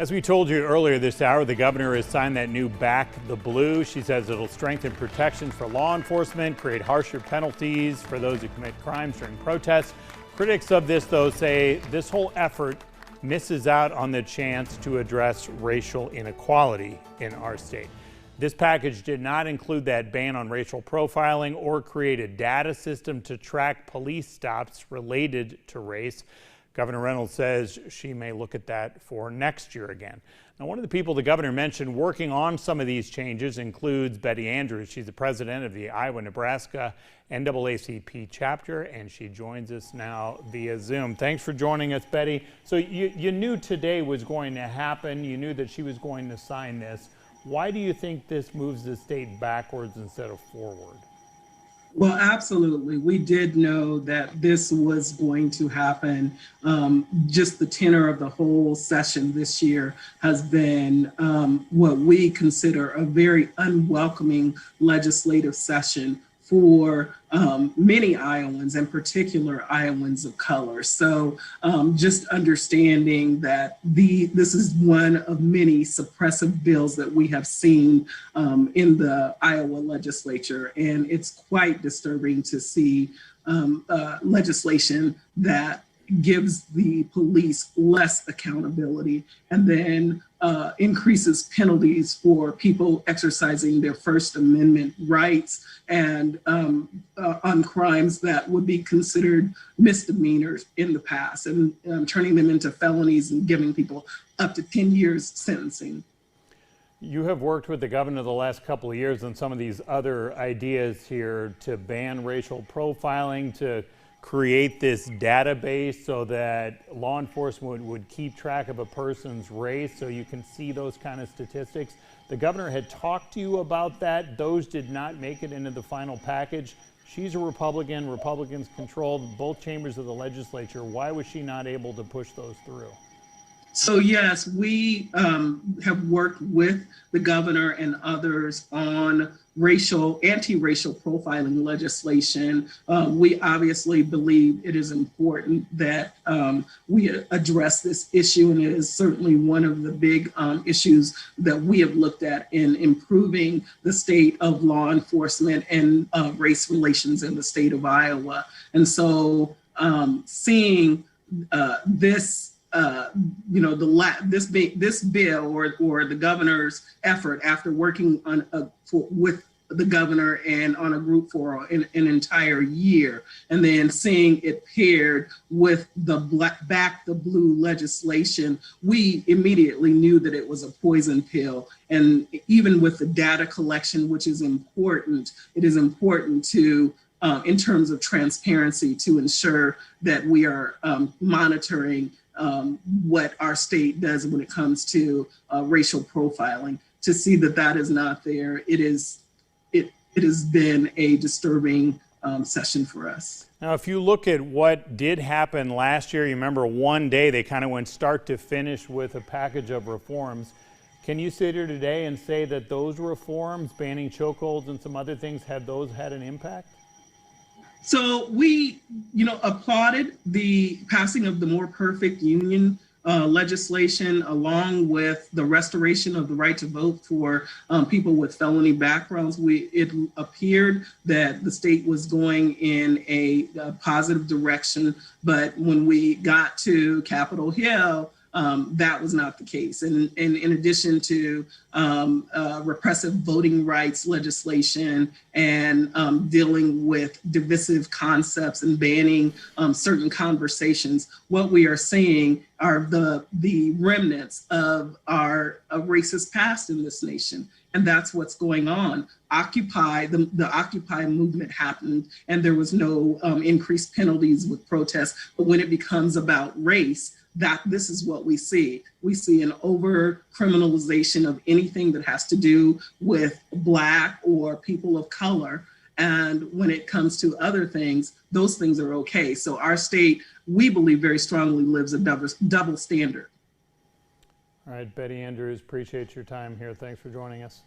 As we told you earlier this hour, the governor has signed that new Back the Blue. She says it'll strengthen protections for law enforcement, create harsher penalties for those who commit crimes during protests. Critics of this, though, say this whole effort misses out on the chance to address racial inequality in our state. This package did not include that ban on racial profiling or create a data system to track police stops related to race. Governor Reynolds says she may look at that for next year again. Now, one of the people the governor mentioned working on some of these changes includes Betty Andrews. She's the president of the Iowa-Nebraska NAACP chapter, and she joins us now via Zoom. Thanks for joining us, Betty. So you knew today was going to happen. You knew that she was going to sign this. Why do you think this moves the state backwards instead of forward? Well, absolutely. We did know that this was going to happen. Just the tenor of the whole session this year has been what we consider a very unwelcoming legislative session for many Iowans, in particular Iowans of color. So just understanding that this is one of many suppressive bills that we have seen in the Iowa legislature. And it's quite disturbing to see legislation that gives the police less accountability and then increases penalties for people exercising their First Amendment rights and on crimes that would be considered misdemeanors in the past, and turning them into felonies and giving people up to 10 years sentencing. You have worked with the governor the last couple of years on some of these other ideas here to ban racial profiling, to create this database so that law enforcement would keep track of a person's race so you can see those kind of statistics. The governor had talked to you about that. Those did not make it into the final package. She's a Republican. Republicans control both chambers of the legislature. Why was she not able to push those through? So yes, we have worked with the governor and others on anti-racial profiling legislation. We obviously believe it is important that we address this issue, and it is certainly one of the big issues that we have looked at in improving the state of law enforcement and race relations in the state of Iowa. And so seeing this this bill or the governor's effort after working on with the governor and on a group for an entire year, and then seeing it paired with the Back the Blue legislation, we immediately knew that it was a poison pill. And even with the data collection, which is important, it is important to in terms of transparency to ensure that we are monitoring what our state does when it comes to racial profiling. To see that that is not there, it has been a disturbing session for us. Now, if you look at what did happen last year, you remember one day they kind of went start to finish with a package of reforms. Can you sit here today and say that those reforms, banning chokeholds and some other things, had an impact? So we, applauded the passing of the More Perfect Union legislation, along with the restoration of the right to vote for people with felony backgrounds. It appeared that the state was going in a positive direction, but when we got to Capitol Hill, that was not the case. And in addition to repressive voting rights legislation and dealing with divisive concepts and banning certain conversations, what we are seeing are the remnants of our racist past in this nation. And that's what's going on. The Occupy movement happened, and there was no increased penalties with protests. But when it becomes about race, this is what we see. We see an over criminalization of anything that has to do with Black or people of color. And when it comes to other things, those things are okay. So our state, we believe very strongly, lives a double standard. All right, Betty Andrews, appreciate your time here. Thanks for joining us.